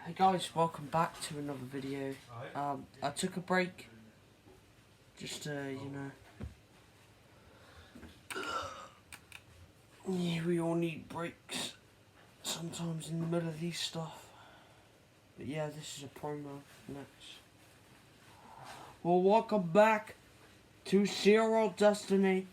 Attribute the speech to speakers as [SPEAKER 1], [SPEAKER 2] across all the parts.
[SPEAKER 1] Hey guys, welcome back to another video. I took a break, just yeah, we all need breaks sometimes in the middle of these stuff. But yeah, this is a promo next. Well, welcome back to Zero Destiny.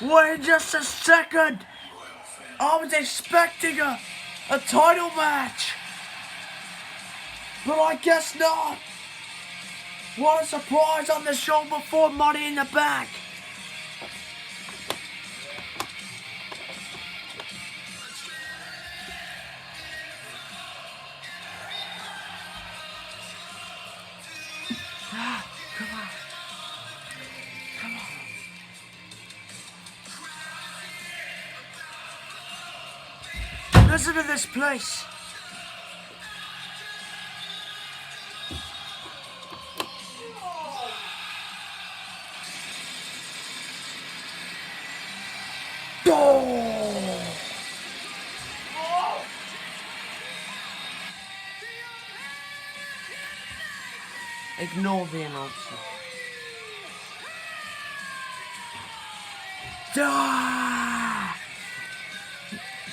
[SPEAKER 1] Wait just a second! I was expecting a title match! But I guess not! What a surprise on the show before Money in the Bank! Come on. Come on. Listen to this place. Oh. Ignore the announcer.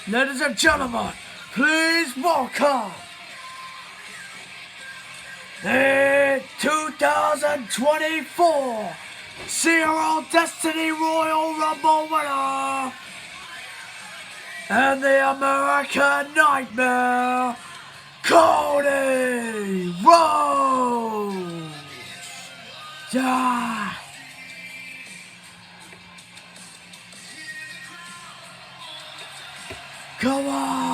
[SPEAKER 1] Ladies and gentlemen, please welcome the 2024 Zero Destiny Royal Rumble winner and the American Nightmare, Cody Rhodes. Come on!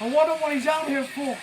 [SPEAKER 1] I wonder what he's out here for.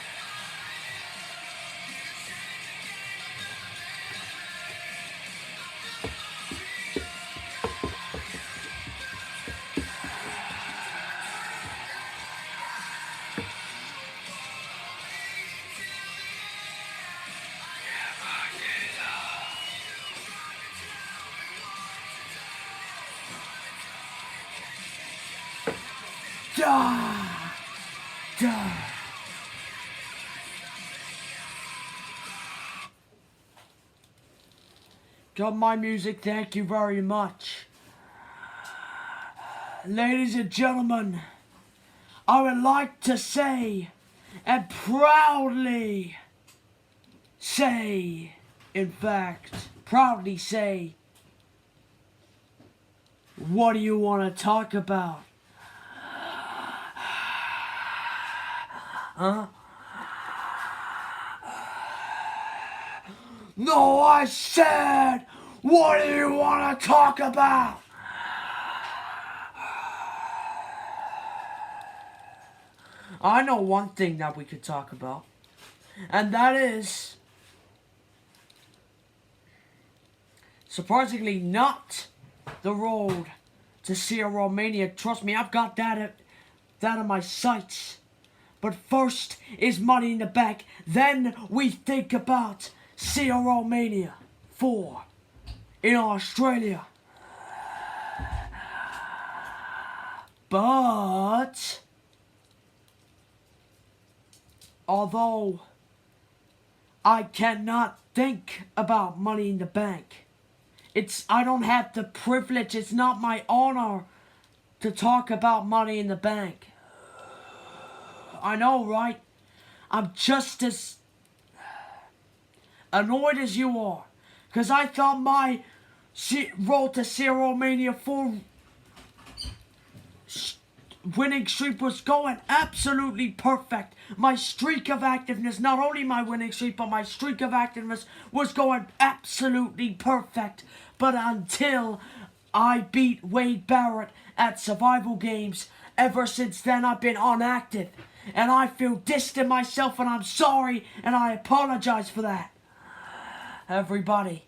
[SPEAKER 1] Got my music, thank you very much. Ladies and gentlemen, I would like to say, and proudly say, in fact, proudly say, what do you want to talk about? Huh? No, I said, what do you want to talk about? I know one thing that we could talk about, and that is, surprisingly, not the road to Zero Mania. Trust me, I've got that in my sights. But first is Money in the Bank. Then we think about Zero Mania. for in Australia. But although I cannot think about Money in the Bank, I don't have the privilege, it's not my honor to talk about Money in the Bank. I know, right? I'm just as annoyed as you are, because I thought my road to Zero Mania 4 winning streak was going absolutely perfect. My streak of activeness, not only my winning streak, but my streak of activeness was going absolutely perfect. But until I beat Wade Barrett at Survival Games, ever since then I've been inactive. And I feel distant myself, and I'm sorry, and I apologize for that, everybody.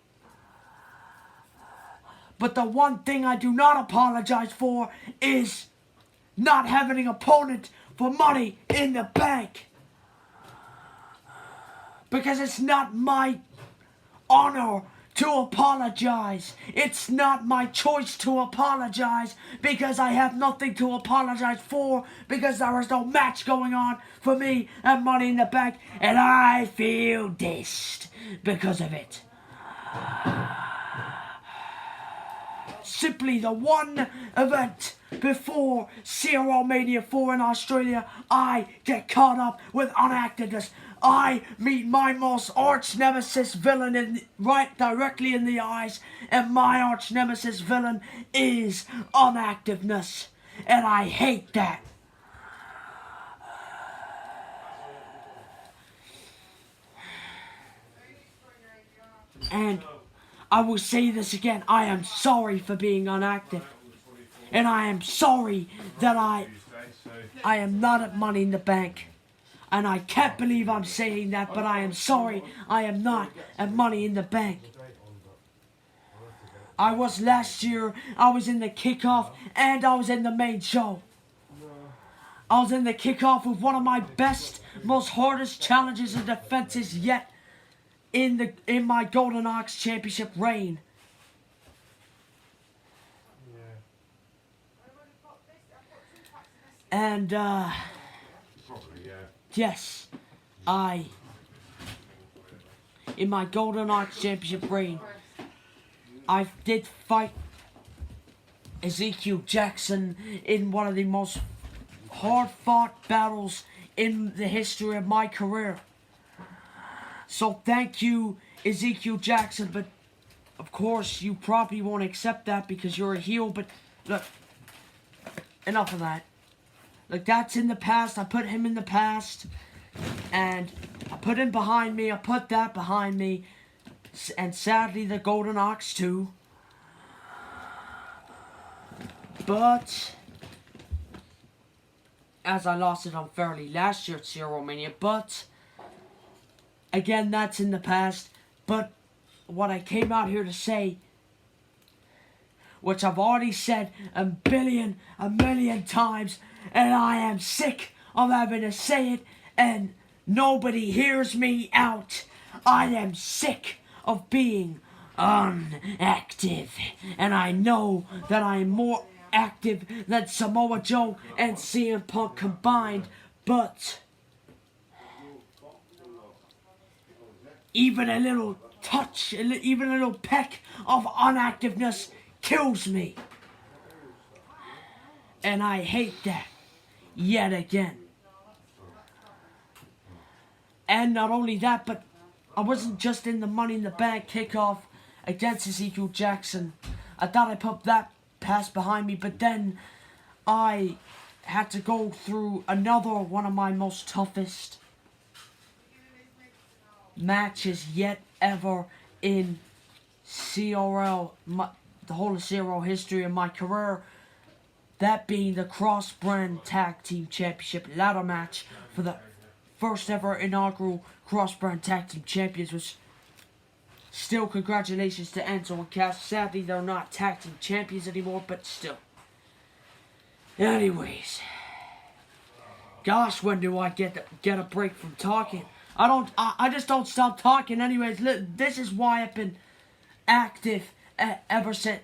[SPEAKER 1] But the one thing I do not apologize for is not having an opponent for Money in the Bank. Because it's not my honor to apologize. It's not my choice to apologize, because I have nothing to apologize for, because there is no match going on for me at Money in the Bank, and I feel dissed because of it. Simply the one event before Zero Mania 4 in Australia, I get caught up with inactiveness. I meet my most arch nemesis villain right directly in the eyes, and my arch nemesis villain is inactiveness, and I hate that. And I will say this again, I am sorry for being inactive. And I am sorry that I am not at Money in the Bank. And I can't believe I'm saying that, but I am sorry I am not at Money in the Bank. I was last year, I was in the kickoff, and I was in the main show. I was in the kickoff with one of my best, most hardest challenges and defenses yet in my Golden Ox Championship reign. And yes, in my Golden Ox Championship reign, I did fight Ezekiel Jackson in one of the most hard-fought battles in the history of my career. So thank you, Ezekiel Jackson, but of course you probably won't accept that because you're a heel, but look, enough of that. Look, that's in the past. I put him in the past, and I put him behind me. I put that behind me, and sadly the Golden Ox too. But as I lost it unfairly last year at Zero Mania, but again, that's in the past. But what I came out here to say, which I've already said a million times, and I am sick of having to say it, and nobody hears me out. I am sick of being inactive, and I know that I am more active than Samoa Joe and CM Punk combined, but even a little touch, even a little peck of inactiveness kills me. And I hate that yet again. And not only that, but I wasn't just in the Money in the Bank kickoff against Ezekiel Jackson. I thought I put that past behind me, but then I had to go through another one of my most toughest matches yet ever in CRL, the whole of CRL history of my career. That being the Cross-Brand Tag Team Championship ladder match for the first ever inaugural Cross-Brand Tag Team Champions, which still congratulations to Enzo and Cass. Sadly, they're not Tag Team Champions anymore, but still. Anyways. Gosh, when do I get a break from talking? I just don't stop talking anyways. This is why I've been active ever since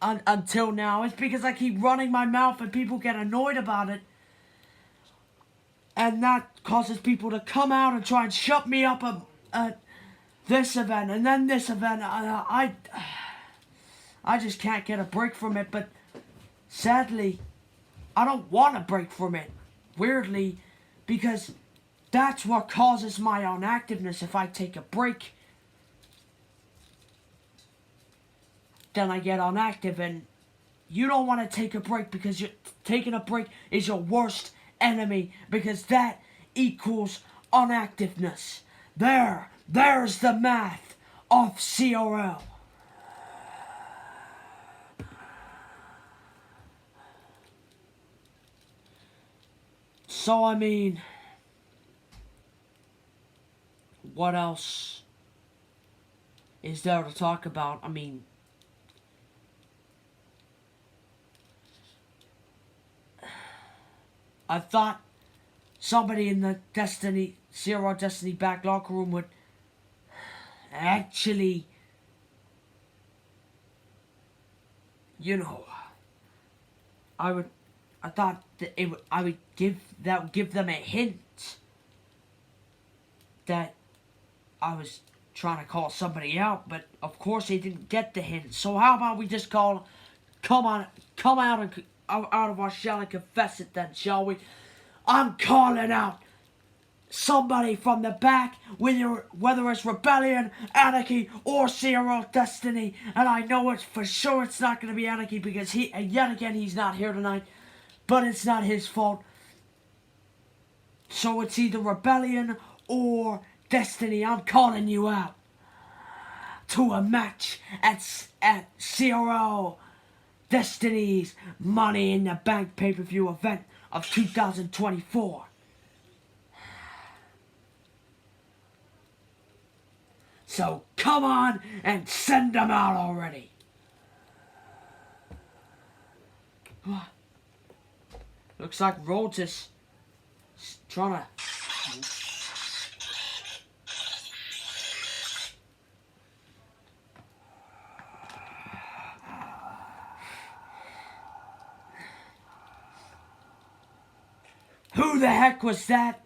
[SPEAKER 1] until now. It's because I keep running my mouth and people get annoyed about it. And that causes people to come out and try and shut me up at this event and then this event. I just can't get a break from it. But sadly, I don't want a break from it. Weirdly, because that's what causes my inactiveness. If I take a break, then I get inactive, and you don't want to take a break, because taking a break is your worst enemy, because that equals inactiveness. There's the math of CRL. So I mean, what else is there to talk about? I mean, I thought somebody in the Zero Destiny back locker room would actually, you know, I thought that I would give them a hint that I was trying to call somebody out, but of course they didn't get the hint. So how about we just come out of our shell and confess it then, shall we? I'm calling out somebody from the back, whether it's Rebellion, Anarchy, or Zero Destiny, and I know it's for sure it's not going to be Anarchy, because yet again he's not here tonight, but it's not his fault. So it's either Rebellion or Destiny. I'm calling you out to a match at Zero Destiny's Money in the Bank pay-per-view event of 2024. So come on and send them out already. Looks like Rhodes is trying to... Who the heck was that?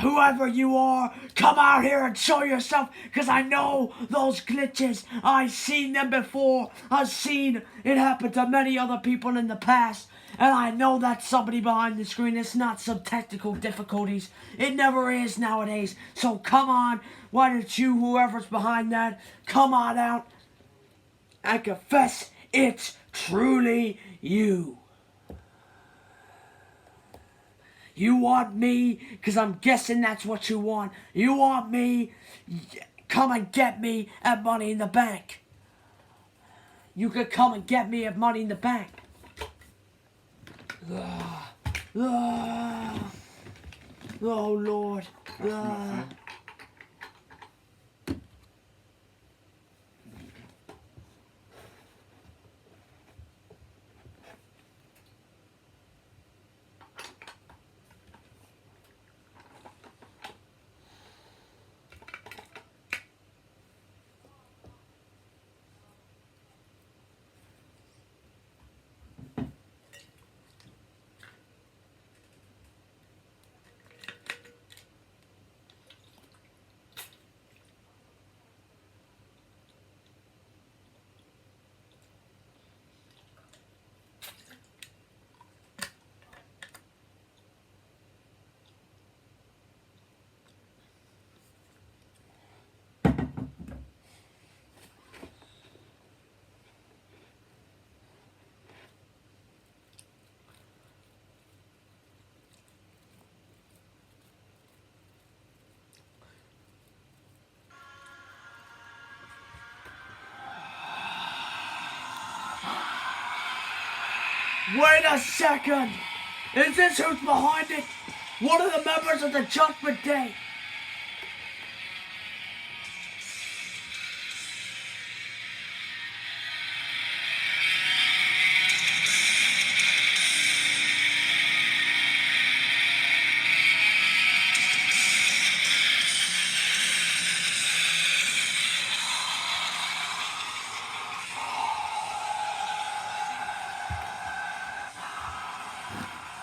[SPEAKER 1] Whoever you are, come out here and show yourself, because I know those glitches. I've seen them before. I've seen it happen to many other people in the past, and I know that's somebody behind the screen. It's not some technical difficulties. It never is nowadays. So come on, why don't you, whoever's behind that, come on out and confess it's truly you. You want me, because I'm guessing that's what you want. You want me, come and get me at Money in the Bank. You could come and get me at Money in the Bank. Oh, Lord. Wait a second! Is this who's behind it? One of the members of the Judgment Day?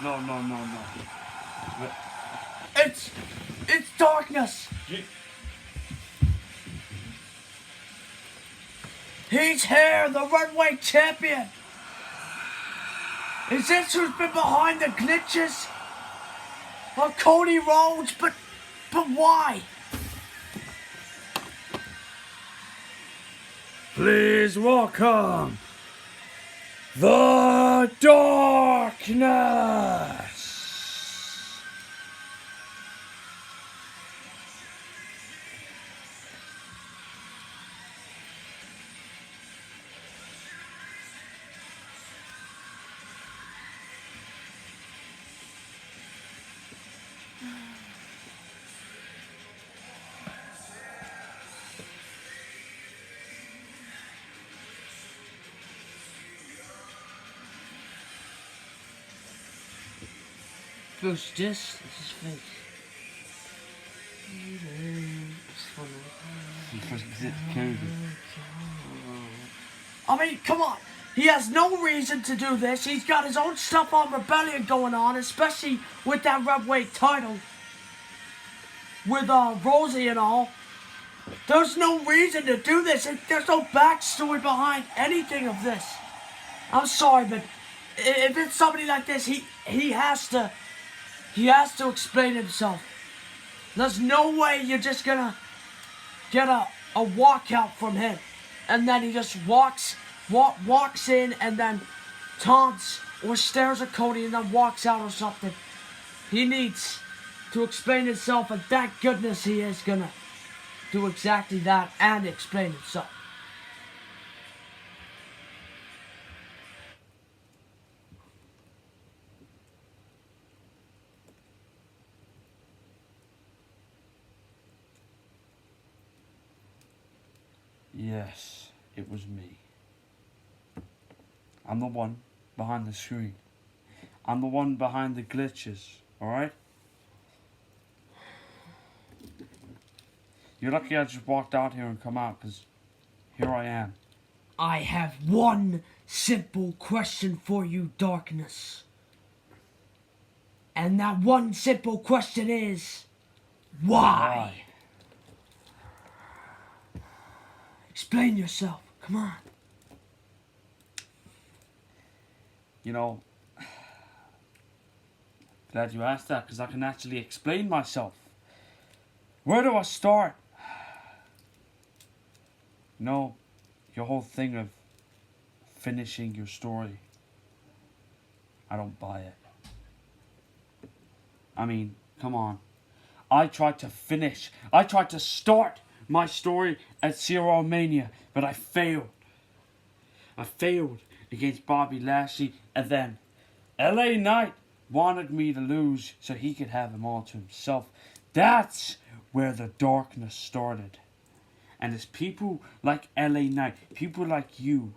[SPEAKER 2] No. But
[SPEAKER 1] It's darkness. He's here, the runway champion. Is this who's been behind the glitches? Well, Cody Rhodes, but why?
[SPEAKER 2] please welcome the darkness.
[SPEAKER 1] Who's this? This is fake. It's funny. I mean, come on. He has no reason to do this. He's got his own stuff on Rebellion going on, especially with that Redweight title. With Rosie and all. There's no reason to do this. There's no backstory behind anything of this. I'm sorry, but if it's somebody like this, he has to explain himself. There's no way you're just gonna get a walkout from him, and then he just walks in and then taunts or stares at Cody and then walks out or something. He needs to explain himself, and thank goodness he is gonna do exactly that and explain himself.
[SPEAKER 2] Yes, it was me. I'm the one behind the screen. I'm the one behind the glitches, alright? You're lucky I just walked out here and come out, because here I am.
[SPEAKER 1] I have one simple question for you, Darkness. And that one simple question is, why? Explain yourself. Come on.
[SPEAKER 2] You know, glad you asked that, because I can actually explain myself. Where do I start? You know, your whole thing of finishing your story, I don't buy it. I mean, come on. I tried to start my story at Zero Mania, but I failed. I failed against Bobby Lashley, and then LA Knight wanted me to lose so he could have them all to himself. That's where the darkness started. And it's people like LA Knight, people like you,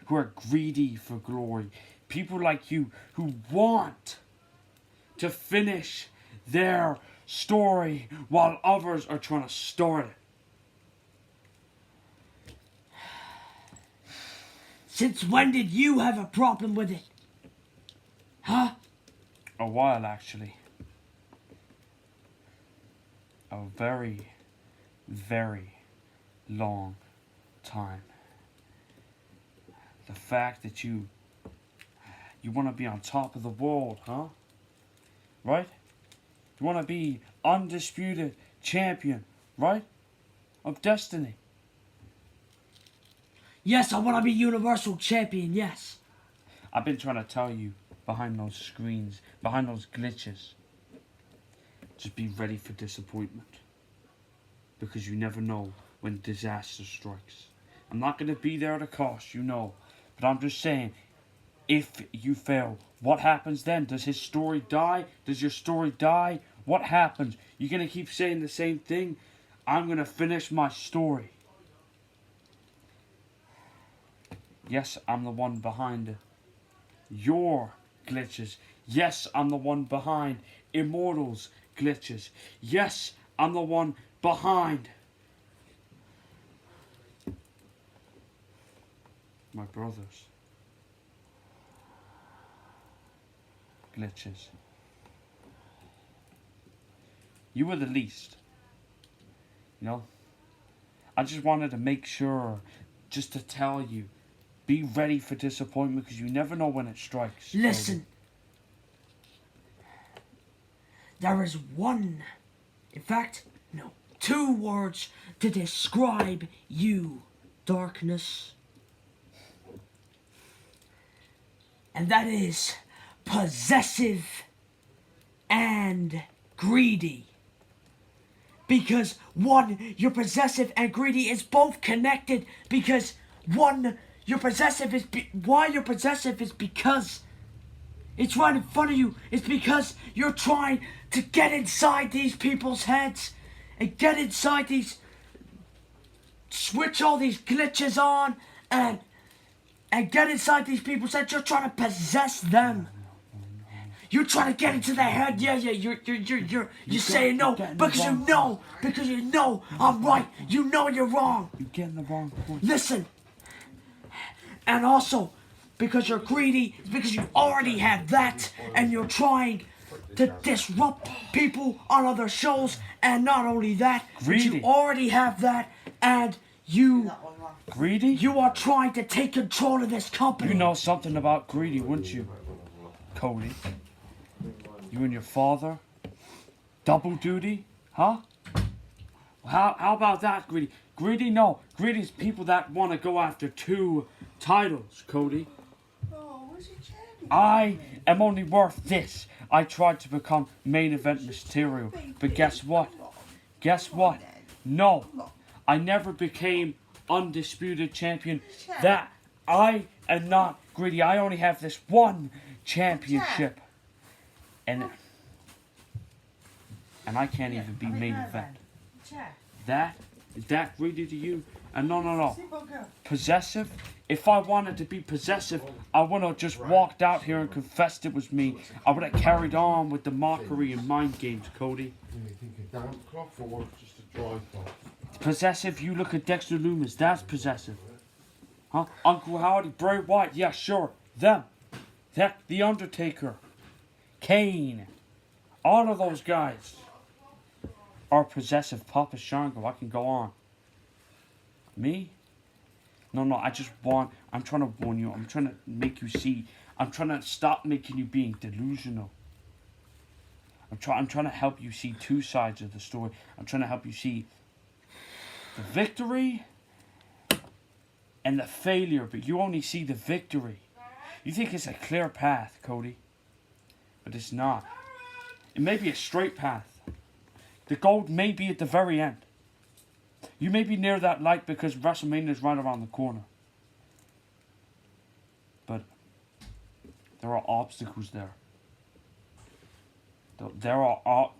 [SPEAKER 2] who are greedy for glory, people like you who want to finish their story while others are trying to start it.
[SPEAKER 1] Since when did you have a problem with it? Huh?
[SPEAKER 2] A while, actually. A very, very long time. The fact that you want to be on top of the world, huh? Right? You want to be undisputed champion, right? Of Destiny.
[SPEAKER 1] Yes, I want to be Universal Champion, yes.
[SPEAKER 2] I've been trying to tell you behind those screens, behind those glitches. Just be ready for disappointment. Because you never know when disaster strikes. I'm not going to be there to cost you, no. But I'm just saying, if you fail, what happens then? Does his story die? Does your story die? What happens? You're going to keep saying the same thing? I'm going to finish my story. Yes, I'm the one behind your glitches. Yes, I'm the one behind Immortals glitches. Yes, I'm the one behind my brothers. glitches. You were the least. You know? I just wanted to make sure, just to tell you, be ready for disappointment because you never know when it strikes.
[SPEAKER 1] Listen. There is one, in fact, no, 2 words to describe you, Darkness. And that is possessive and greedy. Because one, you're possessive and greedy is both connected. Because one, you're possessive is why you're possessive is because it's right in front of you. It's because you're trying to get inside these people's heads and get inside these, switch all these glitches on and get inside these people's heads. You're trying to possess them. You're trying to get into their head. Yeah. You're saying no because you know I'm right. You know you're wrong.
[SPEAKER 2] You're getting the wrong point.
[SPEAKER 1] Listen. And also, because you're greedy, because you already have that, and you're trying to disrupt people on other shows, and not only that, but you already have that, and you...
[SPEAKER 2] Greedy?
[SPEAKER 1] You are trying to take control of this company.
[SPEAKER 2] You know something about greedy, wouldn't you, Cody? You and your father? Double duty? Huh? How about that, greedy? Greedy? No. Greedy is people that want to go after 2 titles, Cody. I am only worth this. I tried to become main event material. But guess what? Guess what? No. I never became undisputed champion. That I am not greedy. I only have this one championship. And I can't even be main event. Is that greedy to you? And no. Possessive? If I wanted to be possessive, I wouldn't have just walked out here and confessed it was me. I would have carried on with the mockery and mind games, Cody. Possessive, you look at Dexter Lumis, that's possessive. Huh? Uncle Howdy, Bray Wyatt, yeah, sure. Them. That, The Undertaker. Kane. All of those guys are possessive. Papa Shango, I can go on. Me? No, I'm trying to warn you. I'm trying to make you see. I'm trying to stop making you being delusional. I'm trying to help you see 2 sides of the story. I'm trying to help you see the victory and the failure, but you only see the victory. You think it's a clear path, Cody, but it's not. It may be a straight path. The gold may be at the very end. You may be near that light because WrestleMania is right around the corner. But there are obstacles there. There are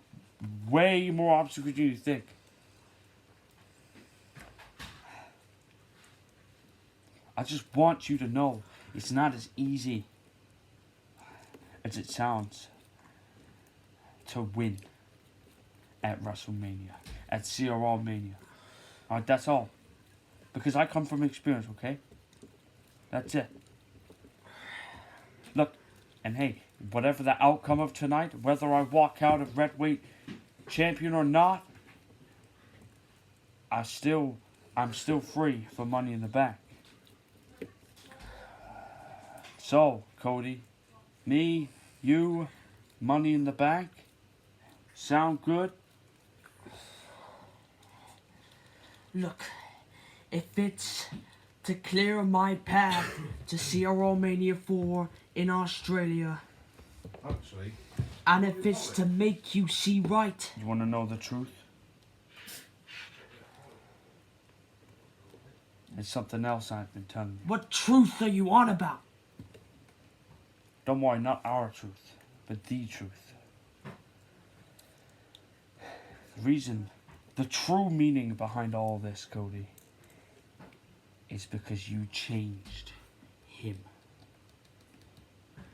[SPEAKER 2] way more obstacles than you think. I just want you to know it's not as easy as it sounds to win at WrestleMania, at CRO Mania. Alright, that's all. Because I come from experience, okay? That's it. Look, and hey, whatever the outcome of tonight, whether I walk out of Redweight champion or not, I'm still free for Money in the Bank. So, Cody, me, you, Money in the Bank, sound good?
[SPEAKER 1] Look, if it's to clear my path to CRO Mania 4 in Australia,
[SPEAKER 3] Actually,
[SPEAKER 1] and if it's to make you see right,
[SPEAKER 2] You want to know the truth? It's something else I've been telling you.
[SPEAKER 1] what truth are you on about?
[SPEAKER 2] Don't worry, not our truth, but the truth. The reason, the true meaning behind all this, Cody, is because you changed him.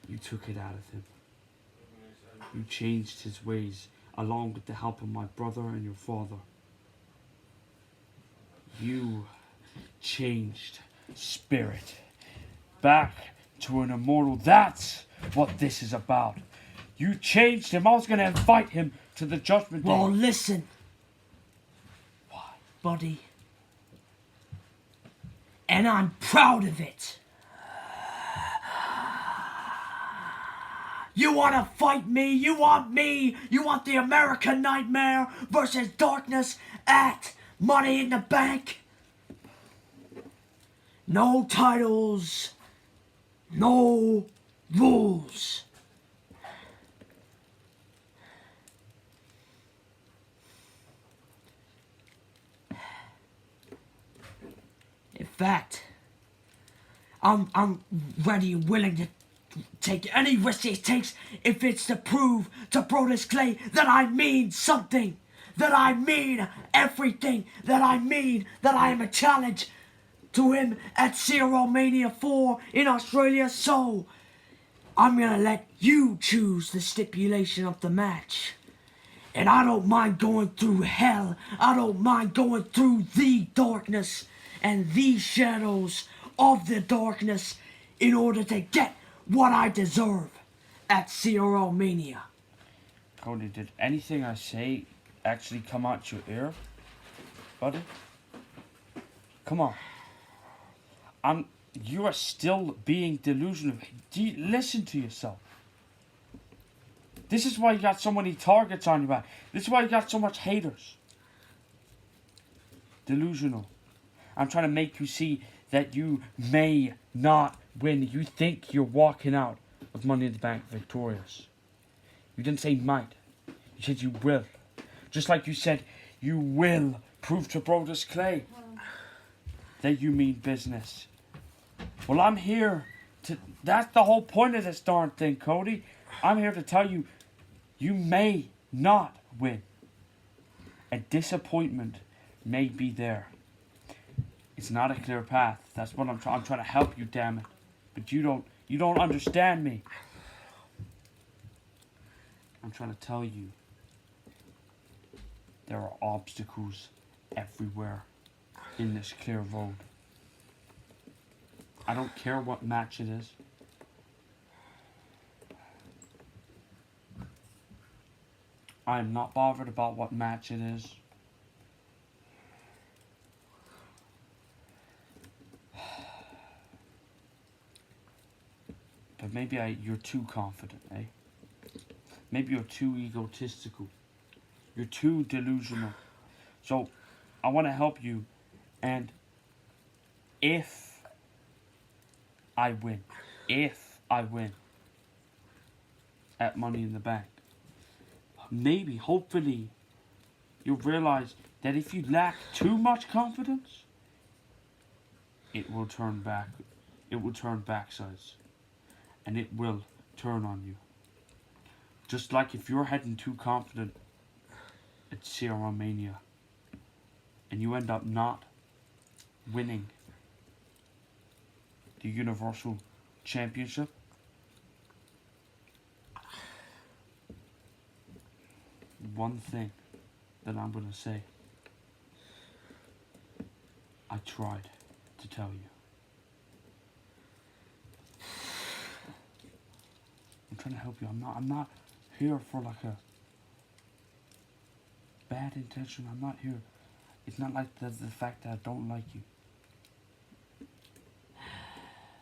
[SPEAKER 2] You took it out of him. You changed his ways, along with the help of my brother and your father. You changed Spirit back to an immortal. That's what this is about. You changed him. I was going to invite him to the Judgment Day.
[SPEAKER 1] Well, listen.
[SPEAKER 2] Why?
[SPEAKER 1] Buddy. And I'm proud of it. You want to fight me? You want me? You want the American Nightmare versus Darkness at Money in the Bank? No titles. No rules. In fact, I'm ready and willing to take any risk it takes if it's to prove to Brodus Clay that I mean something, that I mean everything, that I mean that I am a challenge to him at Zero Mania 4 in Australia. So I'm gonna let you choose the stipulation of the match. And I don't mind going through hell. I don't mind going through the darkness and the shadows of the darkness in order to get what I deserve at Zero Mania.
[SPEAKER 2] Cody, did anything I say actually come out your ear, buddy? Come on. You are still being delusional. Listen to yourself. This is why you got so many targets on your back. This is why you got so much haters. Delusional. I'm trying to make you see that you may not win. You think you're walking out of Money in the Bank victorious. You didn't say might. You said you will. Just like you said you will prove to Brodus Clay that you mean business. Well, I'm here to... That's the whole point of this darn thing, Cody. I'm here to tell you, you may not win. A disappointment may be there. It's not a clear path. That's what I'm trying to help you, damn it. But you don't understand me. I'm trying to tell you, there are obstacles everywhere in this clear road. I don't care what match it is. I am not bothered about what match it is. But maybe you're too confident, eh? Maybe you're too egotistical. You're too delusional. So, I want to help you. And if I win at Money in the Bank, maybe, hopefully, you'll realize that if you lack too much confidence, it will turn backsides. And it will turn on you. Just like if you're heading too confident at Zero Mania and you end up not winning the Universal Championship, one thing that I'm going to say, I tried to tell you. I'm trying to help you. I'm not here for like a bad intention. I'm not here. It's not like the fact that I don't like you.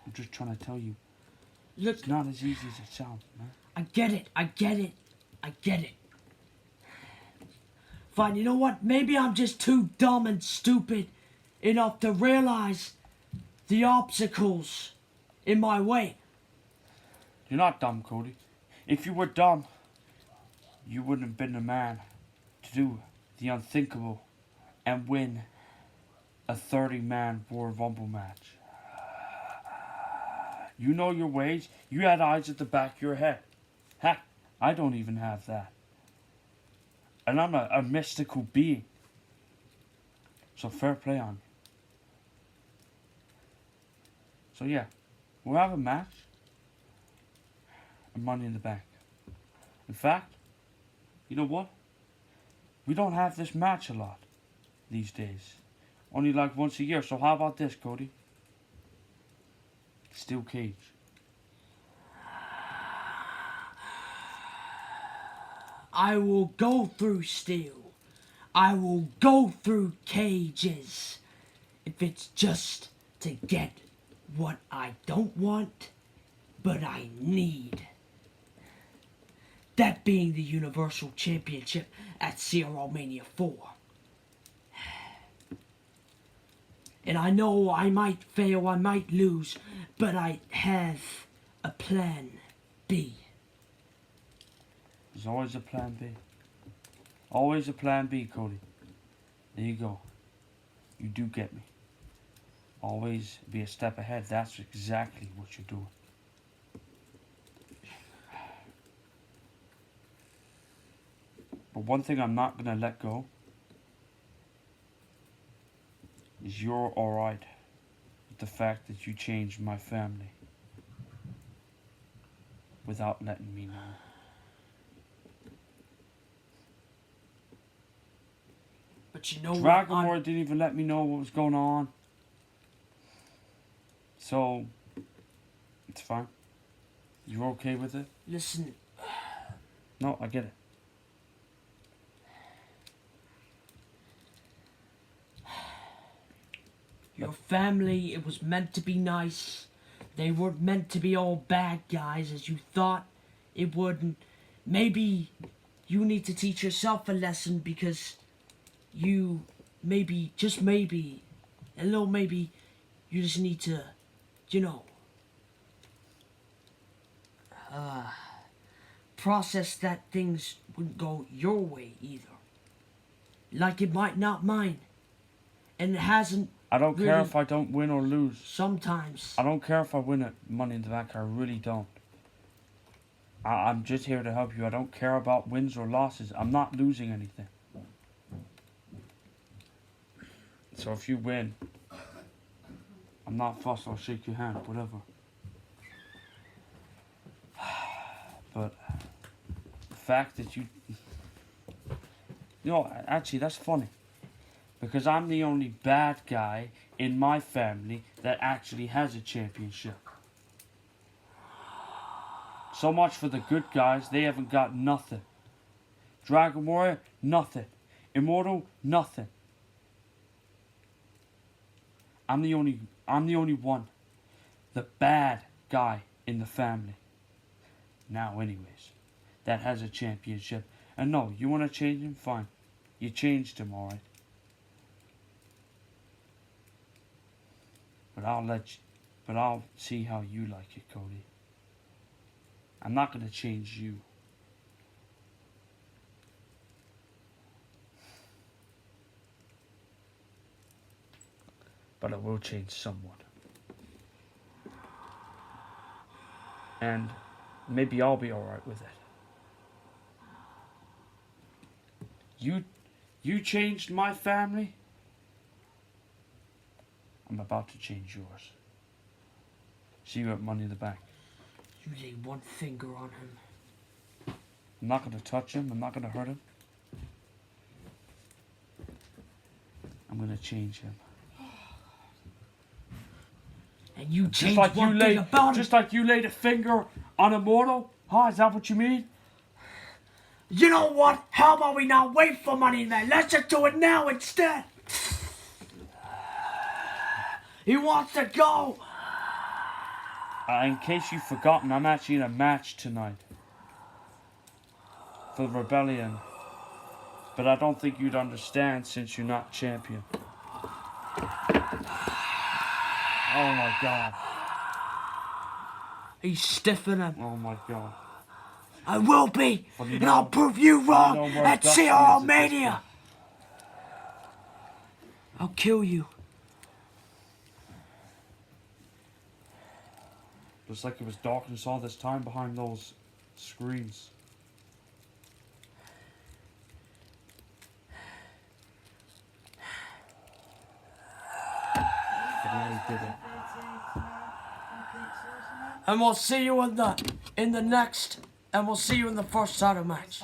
[SPEAKER 2] I'm just trying to tell you. Look, it's not as easy as it sounds, man.
[SPEAKER 1] I get it. Fine, you know what? Maybe I'm just too dumb and stupid enough to realize the obstacles in my way.
[SPEAKER 2] You're not dumb, Cody. If you were dumb, you wouldn't have been a man to do the unthinkable and win a 30-man Royal Rumble match. You know your ways. You had eyes at the back of your head. Heck, I don't even have that. And I'm a mystical being. So fair play on me. So yeah, we'll have a match. And Money in the Bank. In fact, you know what? We don't have this match a lot these days. Only like once a year. So how about this, Cody? Steel cage.
[SPEAKER 1] I will go through steel. I will go through cages. If it's just to get what I don't want, but I need. That being the Universal Championship at CRO Mania 4. And I know I might fail, I might lose, but I have a plan B.
[SPEAKER 2] There's always a plan B. Always a plan B, Cody. There you go. You do get me. Always be a step ahead. That's exactly what you're doing. But one thing I'm not going to let go is you're alright with the fact that you changed my family without letting me know.
[SPEAKER 1] But you know
[SPEAKER 2] Dragon
[SPEAKER 1] what?
[SPEAKER 2] Lord didn't even let me know what was going on. So, it's fine. You're okay with it?
[SPEAKER 1] Listen.
[SPEAKER 2] No, I get it.
[SPEAKER 1] Your family, it was meant to be nice. They weren't meant to be all bad guys as you thought it would. And maybe you need to teach yourself a lesson because you maybe, just maybe, a little maybe, you just need to, you know, process that things wouldn't go your way either. Like it might not mine. And it hasn't.
[SPEAKER 2] I don't care
[SPEAKER 1] really,
[SPEAKER 2] if I don't win or lose.
[SPEAKER 1] Sometimes.
[SPEAKER 2] I don't care if I win it Money in the Bank. I really don't. I'm just here to help you. I don't care about wins or losses. I'm not losing anything. So if you win, I'm not fussed. I'll shake your hand, whatever. But the fact that you know, actually, that's funny. Because I'm the only bad guy in my family that actually has a championship. So much for the good guys, they haven't got nothing. Dragon Warrior, nothing. Immortal, nothing. I'm the only one. The bad guy in the family. Now anyways, that has a championship. And no, you want to change him? Fine. You changed him, alright. But I'll see how you like it, Cody. I'm not going to change you. But I will change someone. And maybe I'll be alright with it. You changed my family? I'm about to change yours. See you at Money in the Bank.
[SPEAKER 1] You lay one finger on him.
[SPEAKER 2] I'm not going to touch him. I'm not going to hurt him. I'm going to change him.
[SPEAKER 1] And you change one thing about him.
[SPEAKER 2] Just like you laid a finger on Immortal? Huh? Is that what you mean?
[SPEAKER 1] You know what? How about we not wait for Money in the Bank? Let's just do it now instead. He wants to go.
[SPEAKER 2] In case you've forgotten, I'm actually in a match tonight. For the Rebellion. But I don't think you'd understand since you're not champion. Oh my god.
[SPEAKER 1] He's stiffing him.
[SPEAKER 2] Oh my god.
[SPEAKER 1] I will be. And I'll prove you wrong at CRO Mania. I'll kill you.
[SPEAKER 2] Looks like it was darkness all this time behind those screens.
[SPEAKER 1] And we'll see you in the next, and we'll see you in the first title match.